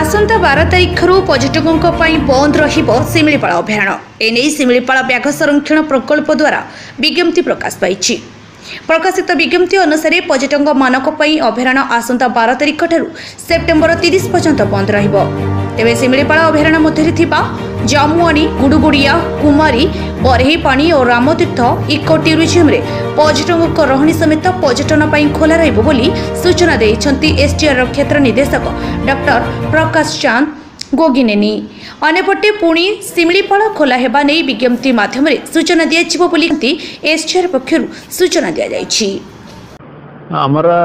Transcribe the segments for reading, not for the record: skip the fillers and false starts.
आसंता 12 तारिख पर्यटकों बंद रहिबो शिमिलीपाल अभयारण्य। एने शिमिलीपाल व्याघ्र संरक्षण प्रकल्प द्वारा विज्ञप्ति प्रकाश पाई। प्रकाशित विज्ञप्ति अनुसार पर्यटकों मानक अभयारण्य आसंता 12 तारिख ठारू सेप्टेम्बर 30 पर्यंत बंद रहिबो। तेबे शिमिलीपाल अभयारण्य मध्य जामुआनी, गुडुगुड़िया, कुमारी, बरहेपाणी और रामतीर्थ इको टूरिज्म रे पर्यटकों रहणी समेत पर्यटन पर खोला रहिबो बोली सूचना देइछंती एसटीआर क्षेत्र निर्देशक डॉक्टर प्रकाश चांद गोगिनेनी। अन्यपटे पुणी शिमिलीपाल खोला हेबा नै विज्ञप्ति माध्यम सूचना दियाजिबो बोली एसटीआर पक्षरु सूचना दिया जायछि। हमारा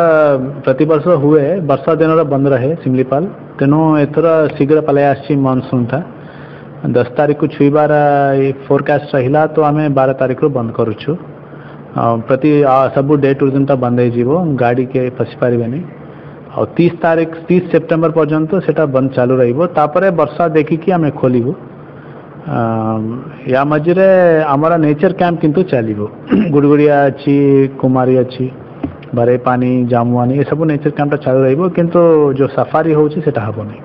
प्रतिवर्ष हुए वर्षा दिन बंद रहे शिमिलीपाल, तेणु एथर शीघ्र पलै आसी मानसून था 10 तारिख को छुईबार फोरकास्ट रहा तो आम 12 तारिख बंद करुचु। प्रति सबू डे टूरिज्म बंद हो गाड़ी के फसी पारे नहीं। 30 सेप्टेम्बर पर्यंत सेटा बंद चालू रहा वर्षा देखिकी आम खोलू। या मझे आमर नेचर कैंप किंतु चलो गुड़गुड़िया अच्छी, कुमारी अच्छी, बरेपानी, जामुआनी ये सब नेचर कैंपटा चालू रहिबो, किंतु जो सफारी होची सेटा हबो नहीं।